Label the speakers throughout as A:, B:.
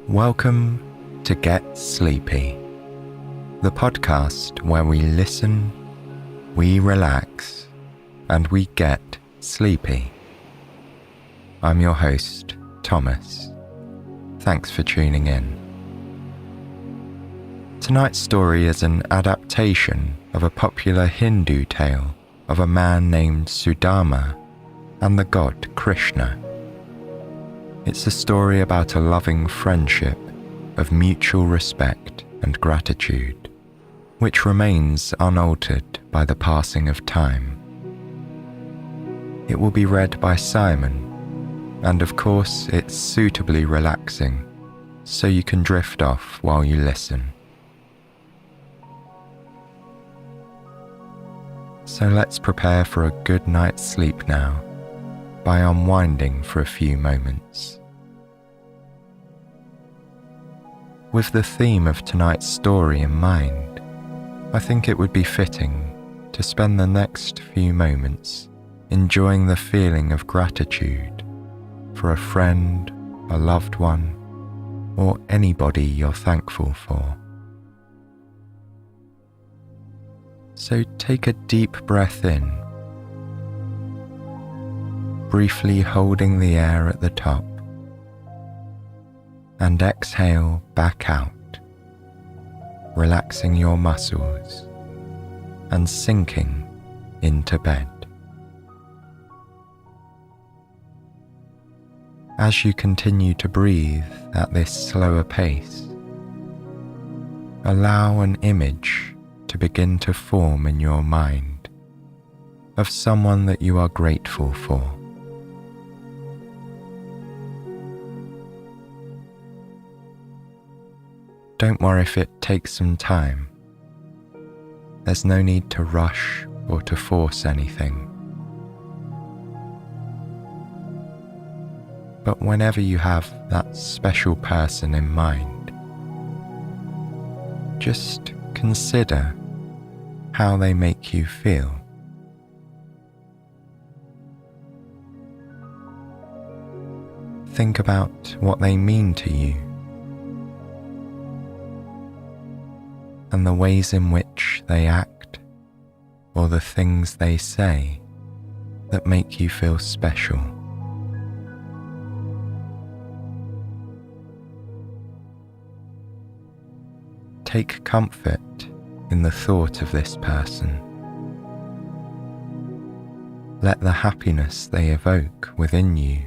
A: Welcome to Get Sleepy, the podcast where we listen, we relax, and we get sleepy. I'm your host, Thomas. Thanks for tuning in. Tonight's story is an adaptation of a popular Hindu tale of a man named Sudama and the god Krishna. It's a story about a loving friendship of mutual respect and gratitude, which remains unaltered by the passing of time. It will be read by Simon, and of course it's suitably relaxing, so you can drift off while you listen. So let's prepare for a good night's sleep now, by unwinding for a few moments. With the theme of tonight's story in mind, I think it would be fitting to spend the next few moments enjoying the feeling of gratitude for a friend, a loved one, or anybody you're thankful for. So take a deep breath in, briefly holding the air at the top, and exhale back out, relaxing your muscles and sinking into bed. As you continue to breathe at this slower pace, allow an image to begin to form in your mind of someone that you are grateful for. Don't worry if it takes some time. There's no need to rush or to force anything. But whenever you have that special person in mind, just consider how they make you feel. Think about what they mean to you, and the ways in which they act or the things they say that make you feel special. Take comfort in the thought of this person. Let the happiness they evoke within you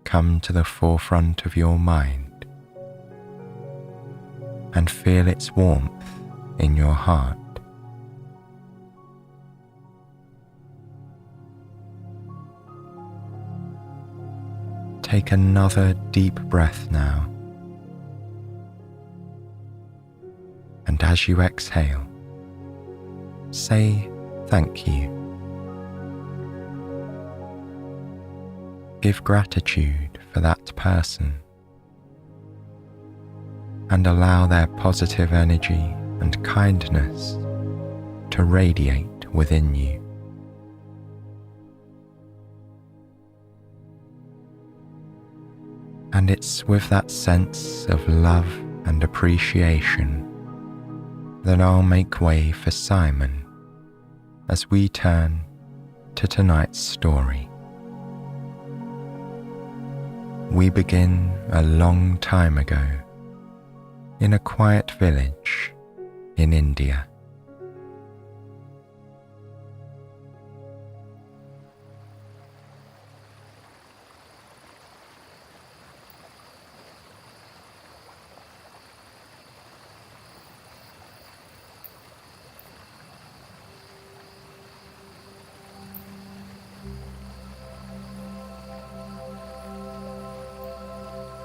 A: come to the forefront of your mind, and feel its warmth in your heart. Take another deep breath now, and as you exhale, say thank you. Give gratitude for that person, and allow their positive energy and kindness to radiate within you. And it's with that sense of love and appreciation that I'll make way for Simon as we turn to tonight's story. We begin a long time ago in a quiet village in India.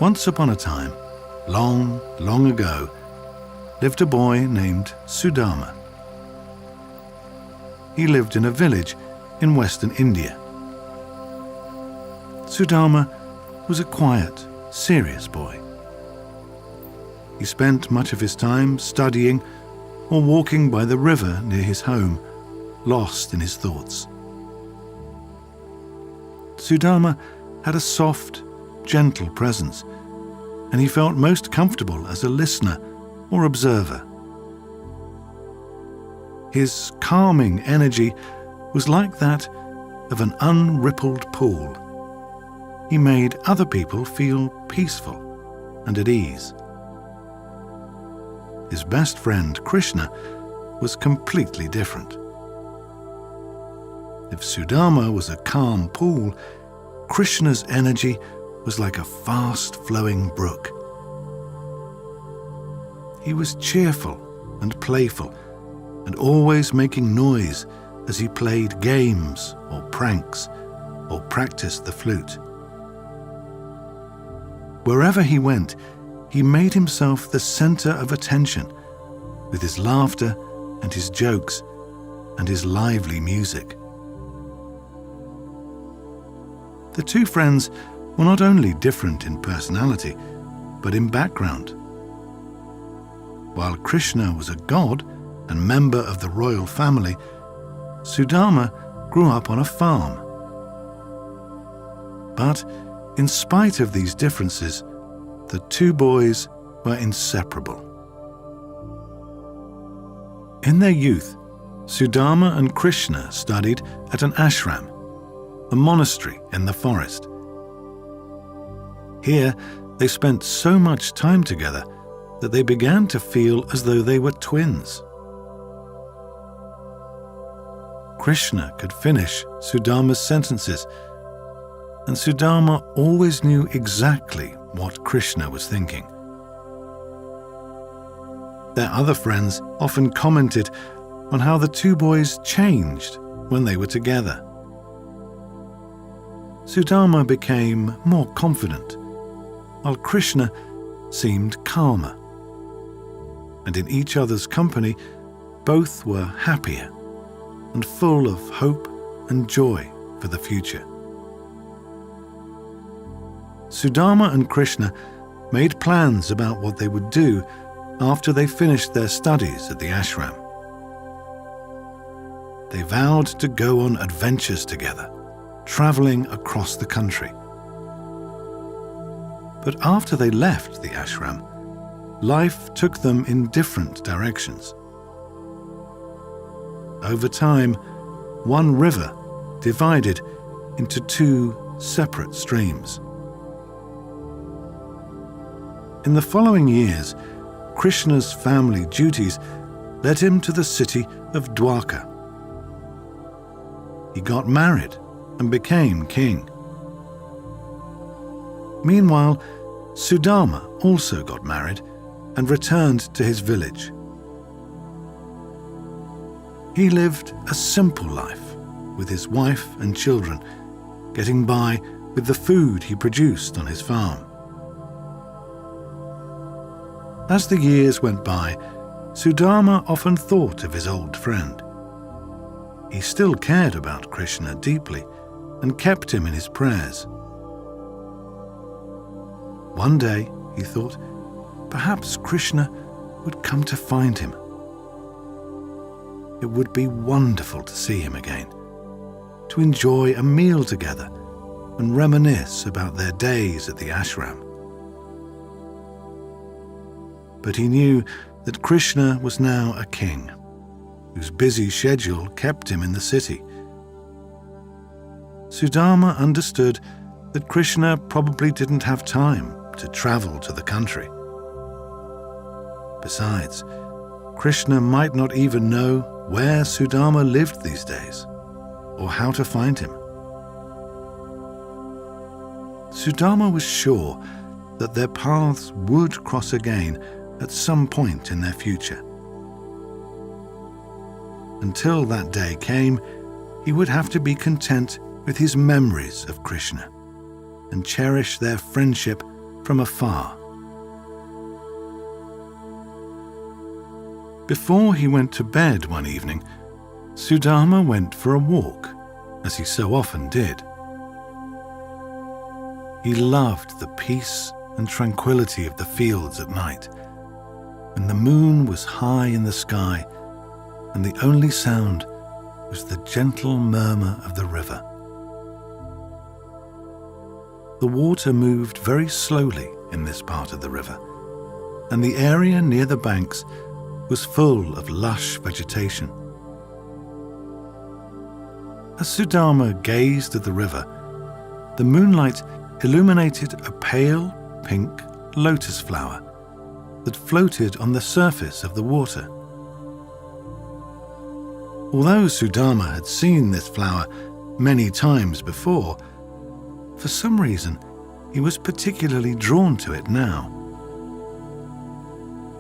B: Once upon a time, long, long ago, lived a boy named Sudama. He lived in a village in western India. Sudama was a quiet, serious boy. He spent much of his time studying or walking by the river near his home, lost in his thoughts. Sudama had a soft, gentle presence and he felt most comfortable as a listener or observer. His calming energy was like that of an unrippled pool. He made other people feel peaceful and at ease. His best friend, Krishna, was completely different. If Sudama was a calm pool, Krishna's energy was like a fast-flowing brook. He was cheerful and playful, and always making noise as he played games or pranks or practiced the flute. Wherever he went, he made himself the center of attention with his laughter and his jokes and his lively music. The two friends were not only different in personality, but in background. While Krishna was a god and member of the royal family, Sudama grew up on a farm. But in spite of these differences, the two boys were inseparable. In their youth, Sudama and Krishna studied at an ashram, a monastery in the forest. Here, they spent so much time together that they began to feel as though they were twins. Krishna could finish Sudama's sentences, and Sudama always knew exactly what Krishna was thinking. Their other friends often commented on how the two boys changed when they were together. Sudama became more confident, while Krishna seemed calmer. And in each other's company, both were happier and full of hope and joy for the future. Sudama and Krishna made plans about what they would do after they finished their studies at the ashram. They vowed to go on adventures together, traveling across the country. But after they left the ashram, life took them in different directions. Over time, one river divided into two separate streams. In the following years, Krishna's family duties led him to the city of Dwarka. He got married and became king. Meanwhile, Sudama also got married and returned to his village. He lived a simple life with his wife and children, getting by with the food he produced on his farm. As the years went by, Sudama often thought of his old friend. He still cared about Krishna deeply and kept him in his prayers. One day, he thought, perhaps Krishna would come to find him. It would be wonderful to see him again, to enjoy a meal together and reminisce about their days at the ashram. But he knew that Krishna was now a king, whose busy schedule kept him in the city. Sudama understood that Krishna probably didn't have time to travel to the country. Besides, Krishna might not even know where Sudama lived these days, or how to find him. Sudama was sure that their paths would cross again at some point in their future. Until that day came, he would have to be content with his memories of Krishna and cherish their friendship from afar. Before he went to bed one evening, Sudama went for a walk, as he so often did. He loved the peace and tranquility of the fields at night, when the moon was high in the sky and the only sound was the gentle murmur of the river. The water moved very slowly in this part of the river, and the area near the banks was full of lush vegetation. As Sudama gazed at the river, the moonlight illuminated a pale pink lotus flower that floated on the surface of the water. Although Sudama had seen this flower many times before, for some reason he was particularly drawn to it now.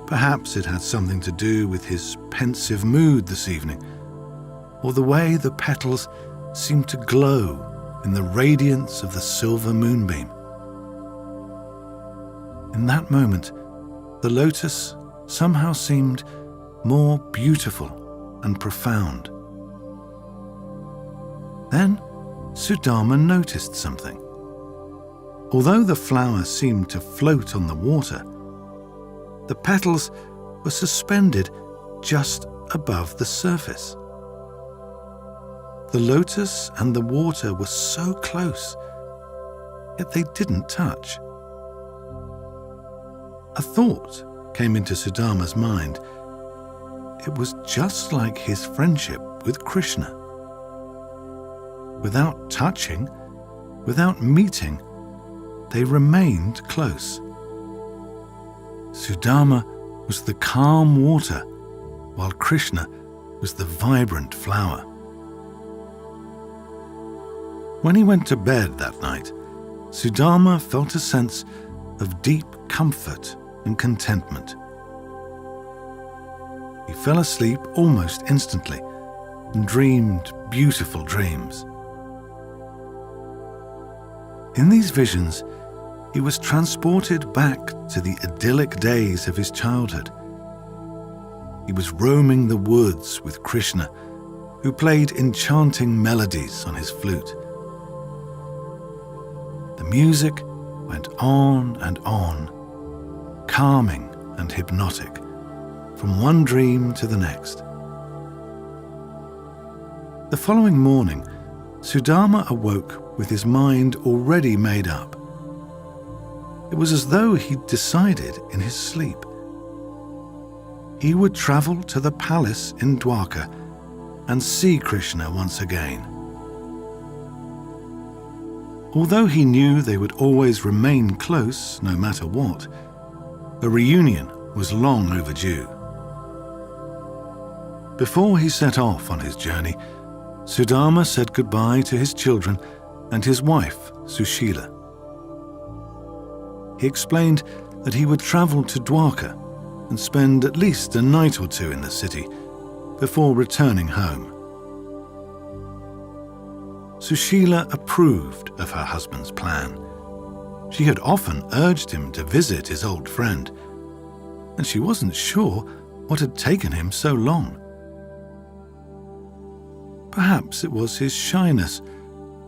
B: Perhaps it had something to do with his pensive mood this evening, or the way the petals seemed to glow in the radiance of the silver moonbeam. In that moment, the lotus somehow seemed more beautiful and profound. Then Sudama noticed something. Although the flower seemed to float on the water, the petals were suspended just above the surface. The lotus and the water were so close, yet they didn't touch. A thought came into Sudama's mind. It was just like his friendship with Krishna. Without touching, without meeting, they remained close. Sudama was the calm water, while Krishna was the vibrant flower. When he went to bed that night, Sudama felt a sense of deep comfort and contentment. He fell asleep almost instantly and dreamed beautiful dreams. In these visions, he was transported back to the idyllic days of his childhood. He was roaming the woods with Krishna, who played enchanting melodies on his flute. The music went on and on, calming and hypnotic, from one dream to the next. The following morning, Sudama awoke with his mind already made up. It was as though he'd decided in his sleep. He would travel to the palace in Dwarka and see Krishna once again. Although he knew they would always remain close no matter what, a reunion was long overdue. Before he set off on his journey, Sudama said goodbye to his children and his wife, Sushila. He explained that he would travel to Dwarka and spend at least a night or two in the city before returning home. Sushila approved of her husband's plan. She had often urged him to visit his old friend, and she wasn't sure what had taken him so long. Perhaps it was his shyness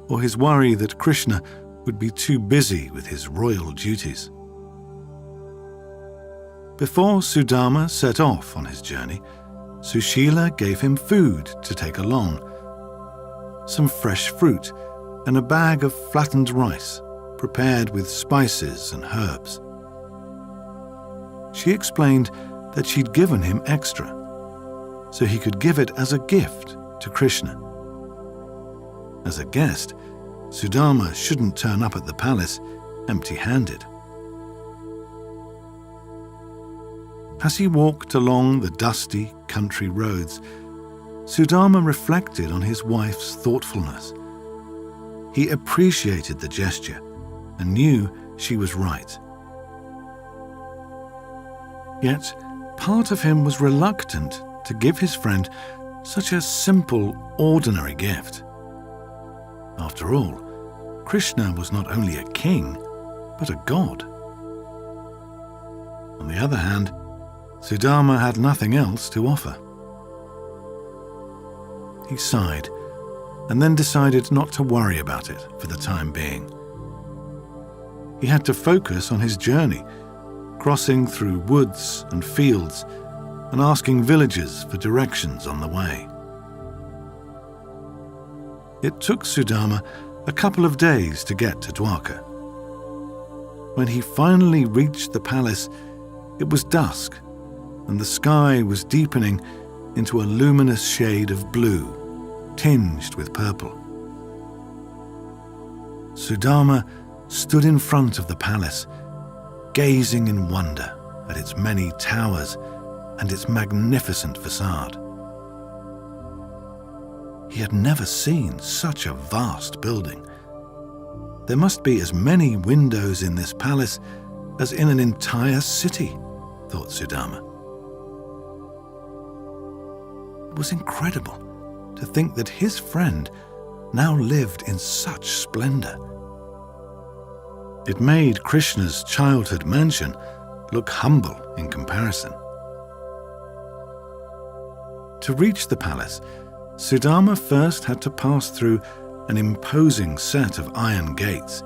B: or his worry that Krishna would be too busy with his royal duties. Before Sudama set off on his journey, Sushila gave him food to take along, some fresh fruit and a bag of flattened rice prepared with spices and herbs. She explained that she'd given him extra, so he could give it as a gift to Krishna. As a guest, Sudama shouldn't turn up at the palace empty-handed. As he walked along the dusty country roads, Sudama reflected on his wife's thoughtfulness. He appreciated the gesture and knew she was right. Yet, part of him was reluctant to give his friend such a simple, ordinary gift. After all, Krishna was not only a king, but a god. On the other hand, Sudama had nothing else to offer. He sighed, and then decided not to worry about it for the time being. He had to focus on his journey, crossing through woods and fields, and asking villagers for directions on the way. It took Sudama a couple of days to get to Dwarka. When he finally reached the palace, it was dusk, and the sky was deepening into a luminous shade of blue, tinged with purple. Sudama stood in front of the palace, gazing in wonder at its many towers and its magnificent facade. He had never seen such a vast building. There must be as many windows in this palace as in an entire city, thought Sudama. It was incredible to think that his friend now lived in such splendor. It made Krishna's childhood mansion look humble in comparison. To reach the palace, Sudama first had to pass through an imposing set of iron gates.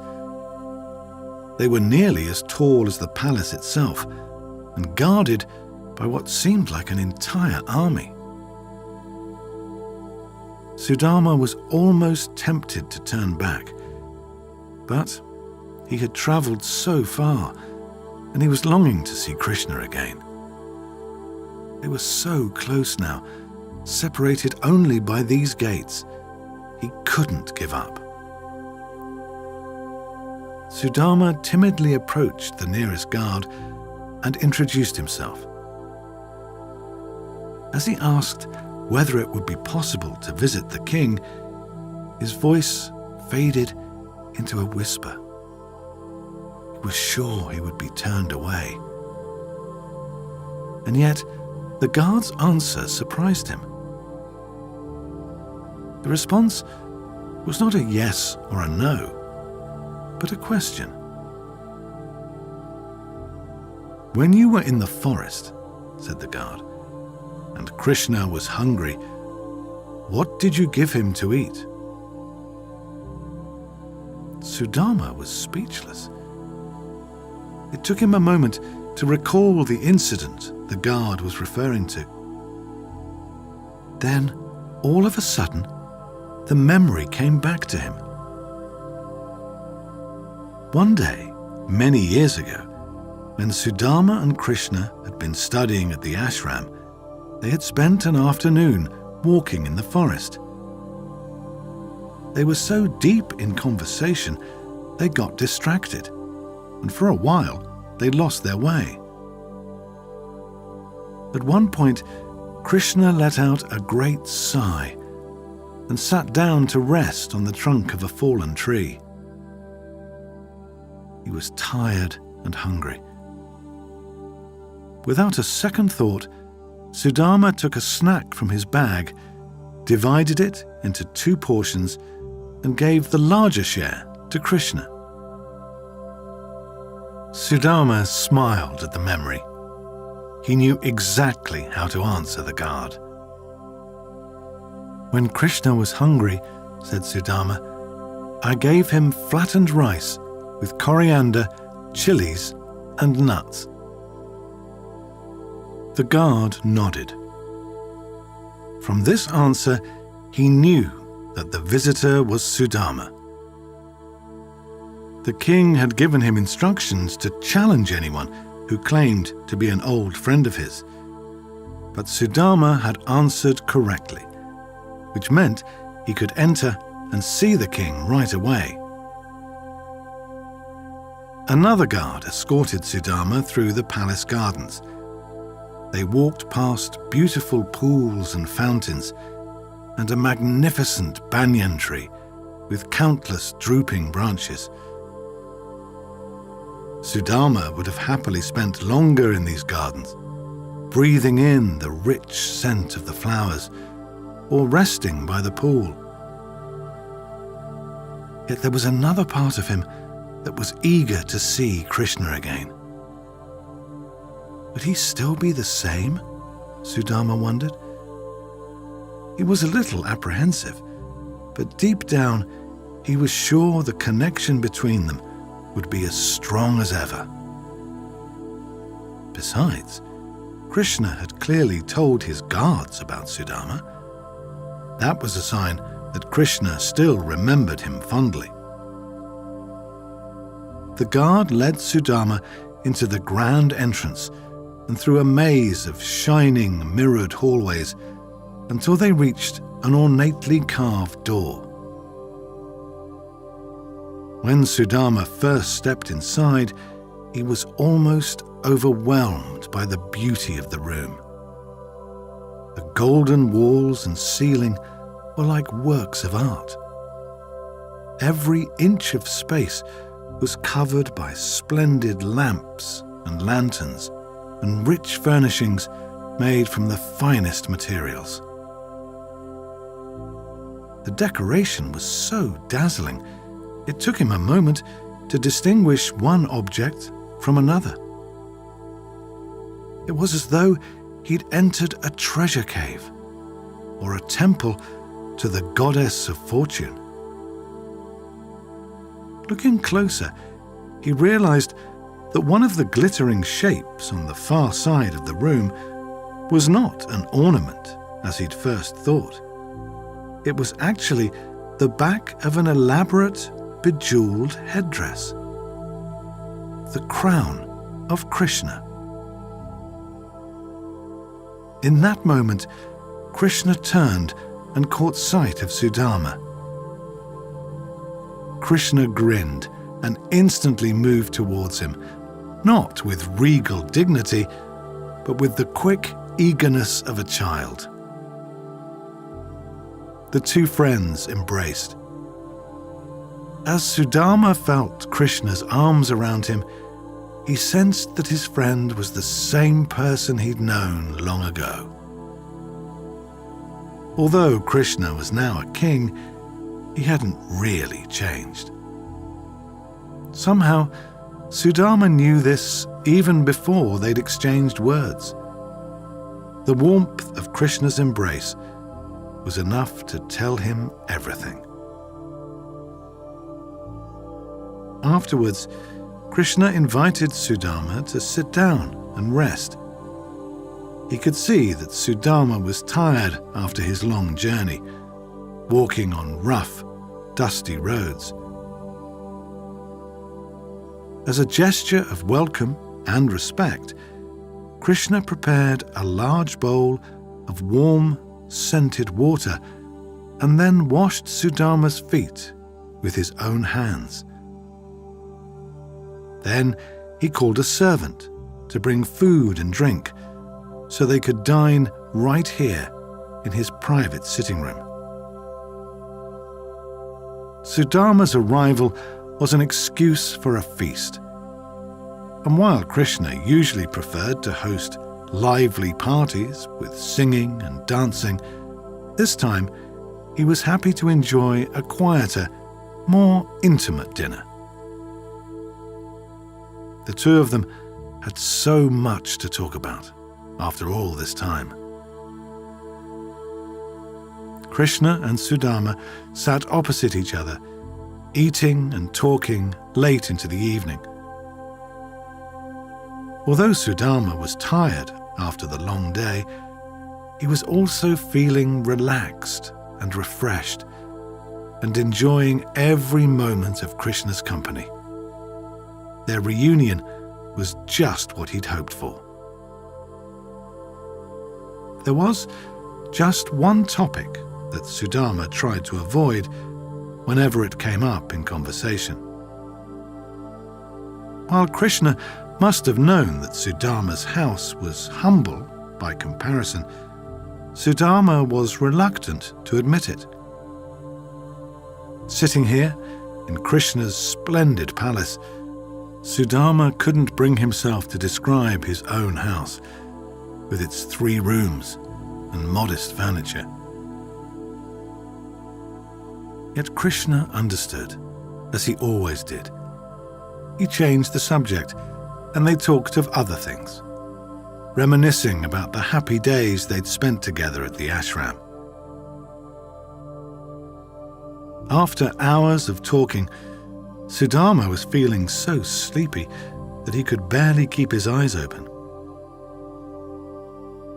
B: They were nearly as tall as the palace itself and guarded by what seemed like an entire army. Sudama was almost tempted to turn back, but he had travelled so far and he was longing to see Krishna again. They were so close now, separated only by these gates. He couldn't give up. Sudama timidly approached the nearest guard and introduced himself. As he asked whether it would be possible to visit the king, his voice faded into a whisper. He was sure he would be turned away. And yet, the guard's answer surprised him. The response was not a yes or a no, but a question. "When you were in the forest," said the guard, "and Krishna was hungry, what did you give him to eat?" Sudama was speechless. It took him a moment to recall the incident the guard was referring to. Then, all of a sudden, the memory came back to him. One day, many years ago, when Sudama and Krishna had been studying at the ashram, they had spent an afternoon walking in the forest. They were so deep in conversation, they got distracted, and for a while, they lost their way. At one point, Krishna let out a great sigh and sat down to rest on the trunk of a fallen tree. He was tired and hungry. Without a second thought, Sudama took a snack from his bag, divided it into 2 portions, and gave the larger share to Krishna. Sudama smiled at the memory. He knew exactly how to answer the guard. "When Krishna was hungry," said Sudama, "I gave him flattened rice with coriander, chilies, and nuts." The guard nodded. From this answer, he knew that the visitor was Sudama. The king had given him instructions to challenge anyone who claimed to be an old friend of his. But Sudama had answered correctly, which meant he could enter and see the king right away. Another guard escorted Sudama through the palace gardens. They walked past beautiful pools and fountains and a magnificent banyan tree with countless drooping branches. Sudama would have happily spent longer in these gardens, breathing in the rich scent of the flowers or resting by the pool. Yet there was another part of him that was eager to see Krishna again. Would he still be the same? Sudama wondered. He was a little apprehensive, but deep down he was sure the connection between them would be as strong as ever. Besides, Krishna had clearly told his guards about Sudama. That was a sign that Krishna still remembered him fondly. the guard led Sudama into the grand entrance and through a maze of shining, mirrored hallways until they reached an ornately carved door. When Sudama first stepped inside, he was almost overwhelmed by the beauty of the room. The golden walls and ceiling were like works of art. Every inch of space was covered by splendid lamps and lanterns and rich furnishings made from the finest materials. The decoration was so dazzling, it took him a moment to distinguish one object from another. It was as though he'd entered a treasure cave or a temple to the goddess of fortune. Looking closer, he realized that one of the glittering shapes on the far side of the room was not an ornament, as he'd first thought. It was actually the back of an elaborate, bejeweled headdress. The crown of Krishna. In that moment, Krishna turned and caught sight of Sudama. Krishna grinned and instantly moved towards him, not with regal dignity, but with the quick eagerness of a child. The two friends embraced. As Sudama felt Krishna's arms around him, he sensed that his friend was the same person he'd known long ago. Although Krishna was now a king, he hadn't really changed. Somehow, Sudama knew this even before they'd exchanged words. The warmth of Krishna's embrace was enough to tell him everything. Afterwards, Krishna invited Sudama to sit down and rest. He could see that Sudama was tired after his long journey, walking on rough, dusty roads. As a gesture of welcome and respect, Krishna prepared a large bowl of warm, scented water and then washed Sudama's feet with his own hands. Then he called a servant to bring food and drink so they could dine right here in his private sitting room. Sudama's arrival was an excuse for a feast. And while Krishna usually preferred to host lively parties with singing and dancing, this time he was happy to enjoy a quieter, more intimate dinner. The two of them had so much to talk about after all this time. Krishna and Sudama sat opposite each other, eating and talking late into the evening. Although Sudama was tired after the long day, he was also feeling relaxed and refreshed and enjoying every moment of Krishna's company. Their reunion was just what he'd hoped for. There was just one topic that Sudama tried to avoid whenever it came up in conversation. While Krishna must have known that Sudama's house was humble by comparison, Sudama was reluctant to admit it. Sitting here in Krishna's splendid palace, Sudama couldn't bring himself to describe his own house, with its 3 rooms and modest furniture. Yet Krishna understood, as he always did. He changed the subject, and they talked of other things, reminiscing about the happy days they'd spent together at the ashram. After hours of talking, Sudama was feeling so sleepy that he could barely keep his eyes open.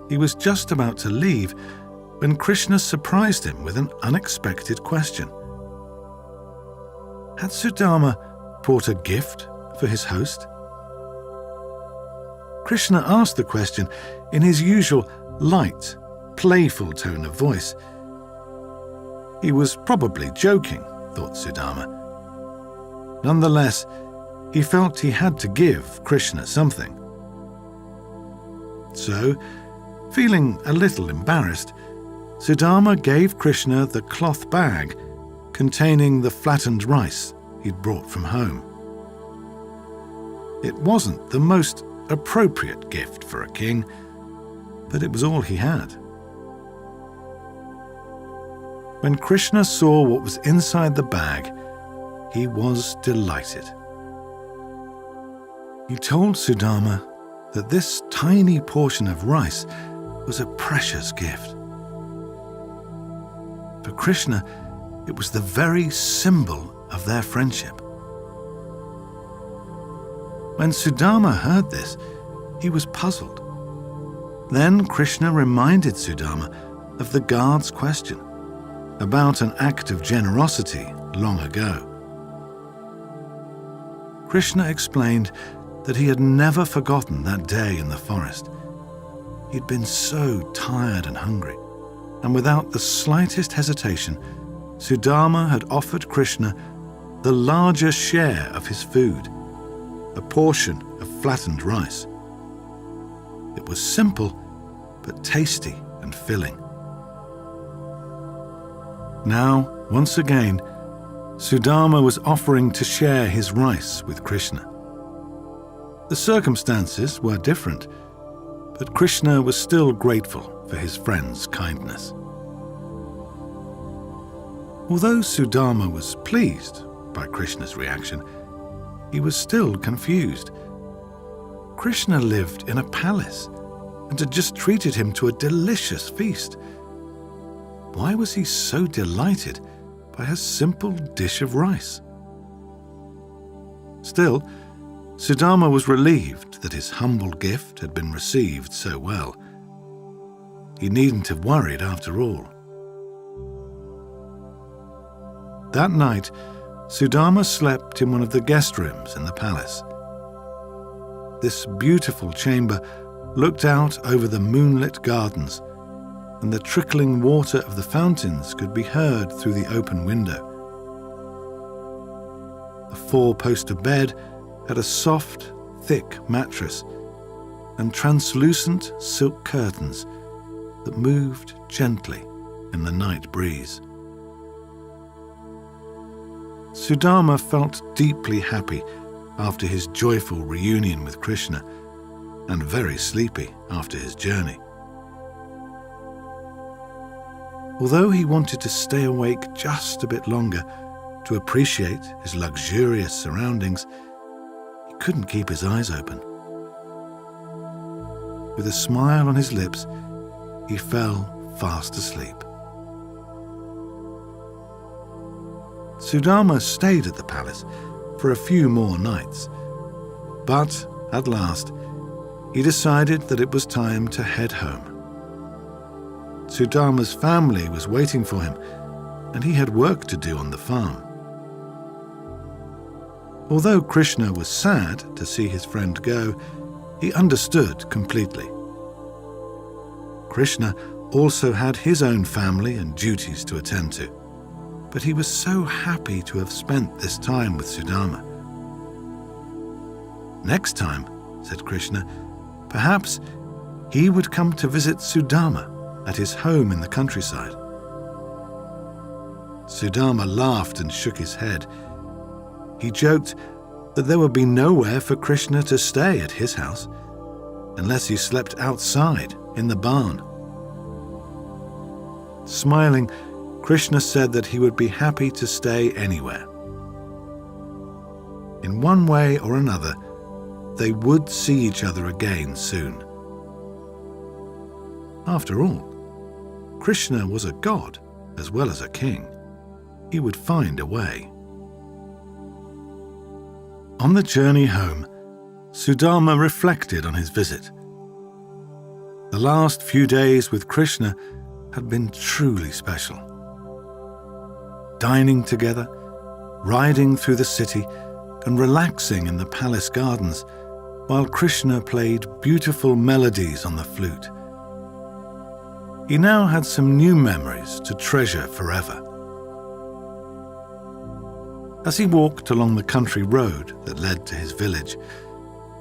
B: He was just about to leave when Krishna surprised him with an unexpected question. Had Sudama brought a gift for his host? Krishna asked the question in his usual light, playful tone of voice. He was probably joking, thought Sudama. Nonetheless, he felt he had to give Krishna something. So, feeling a little embarrassed, Sudama gave Krishna the cloth bag containing the flattened rice he'd brought from home. It wasn't the most appropriate gift for a king, but it was all he had. When Krishna saw what was inside the bag, he was delighted. He told Sudama that this tiny portion of rice was a precious gift. For Krishna, it was the very symbol of their friendship. When Sudama heard this, he was puzzled. Then Krishna reminded Sudama of the guard's question about an act of generosity long ago. Krishna explained that he had never forgotten that day in the forest. He'd been so tired and hungry, and without the slightest hesitation, Sudama had offered Krishna the larger share of his food, a portion of flattened rice. It was simple, but tasty and filling. Now, once again, Sudama was offering to share his rice with Krishna. The circumstances were different, but Krishna was still grateful for his friend's kindness. Although Sudama was pleased by Krishna's reaction, he was still confused. Krishna lived in a palace and had just treated him to a delicious feast. Why was he so delighted by a simple dish of rice? Still, Sudama was relieved that his humble gift had been received so well. He needn't have worried after all. That night, Sudama slept in one of the guest rooms in the palace. This beautiful chamber looked out over the moonlit gardens, and the trickling water of the fountains could be heard through the open window. The four-poster bed had a soft, thick mattress and translucent silk curtains that moved gently in the night breeze. Sudama felt deeply happy after his joyful reunion with Krishna, and very sleepy after his journey. Although he wanted to stay awake just a bit longer to appreciate his luxurious surroundings, he couldn't keep his eyes open. With a smile on his lips, he fell fast asleep. Sudama stayed at the palace for a few more nights, but at last he decided that it was time to head home. Sudama's family was waiting for him, and he had work to do on the farm. Although Krishna was sad to see his friend go, he understood completely. Krishna also had his own family and duties to attend to, but he was so happy to have spent this time with Sudama. Next time, said Krishna, perhaps he would come to visit Sudama at his home in the countryside. Sudama laughed and shook his head. He joked that there would be nowhere for Krishna to stay at his house unless he slept outside in the barn. Smiling, Krishna said that he would be happy to stay anywhere. In one way or another, they would see each other again soon. After all, Krishna was a god as well as a king. He would find a way. On the journey home, Sudama reflected on his visit. The last few days with Krishna had been truly special. Dining together, riding through the city, and relaxing in the palace gardens while Krishna played beautiful melodies on the flute. He now had some new memories to treasure forever. As he walked along the country road that led to his village,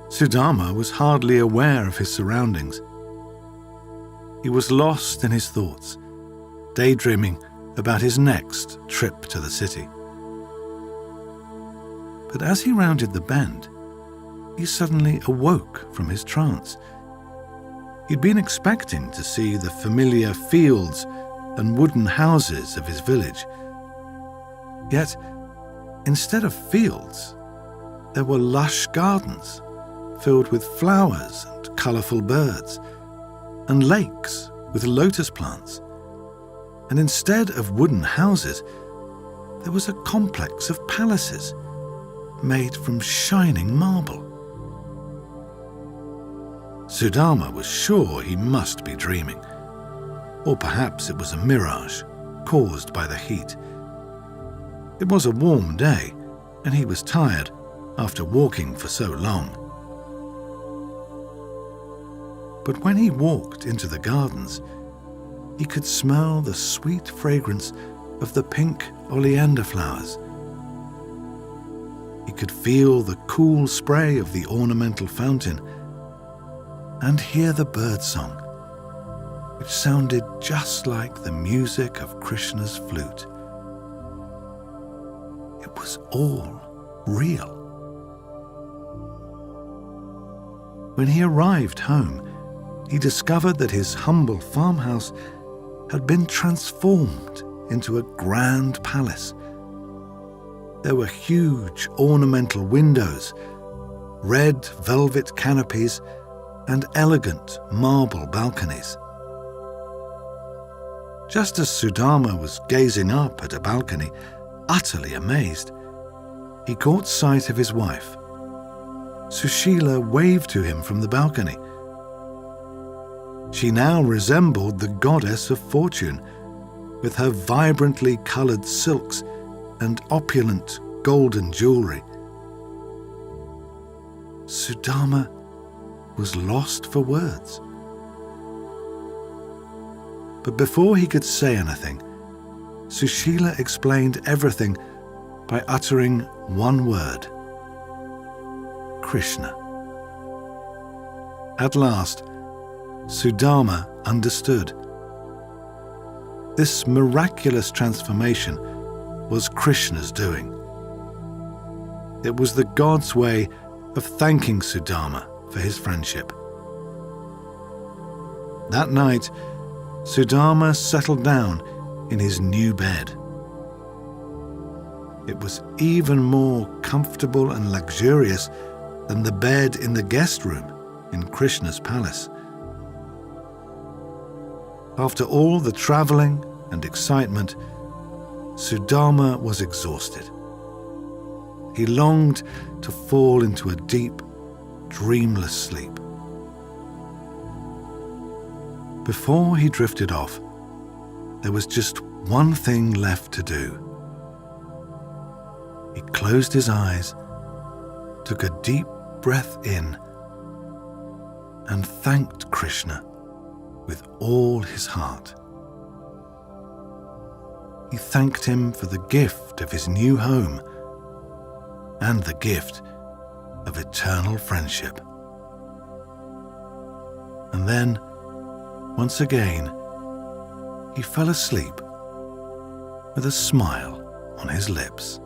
B: Sudama was hardly aware of his surroundings. He was lost in his thoughts, daydreaming about his next trip to the city. But as he rounded the bend, he suddenly awoke from his trance. He'd been expecting to see the familiar fields and wooden houses of his village. Yet, instead of fields, there were lush gardens filled with flowers and colourful birds, and lakes with lotus plants. And instead of wooden houses, there was a complex of palaces made from shining marble. Sudama was sure he must be dreaming, or perhaps it was a mirage caused by the heat. It was a warm day, and he was tired after walking for so long. But when he walked into the gardens, he could smell the sweet fragrance of the pink oleander flowers. He could feel the cool spray of the ornamental fountain and hear the birdsong, which sounded just like the music of Krishna's flute. It was all real. When he arrived home, he discovered that his humble farmhouse had been transformed into a grand palace. There were huge ornamental windows, red velvet canopies, and elegant marble balconies. Just as Sudama was gazing up at a balcony, utterly amazed, he caught sight of his wife. Sushila waved to him from the balcony. She now resembled the goddess of fortune, with her vibrantly coloured silks and opulent golden jewellery. Sudama was lost for words. But before he could say anything, Sushila explained everything by uttering one word: Krishna. At last, Sudama understood. This miraculous transformation was Krishna's doing. It was the god's way of thanking Sudama for his friendship. That night, Sudama settled down in his new bed. It was even more comfortable and luxurious than the bed in the guest room in Krishna's palace. After all the travelling and excitement, Sudama was exhausted. He longed to fall into a deep, dreamless sleep. Before he drifted off, there was just one thing left to do. He closed his eyes, took a deep breath in, and thanked Krishna with all his heart. He thanked him for the gift of his new home and the gift of eternal friendship. And then, once again, he fell asleep with a smile on his lips.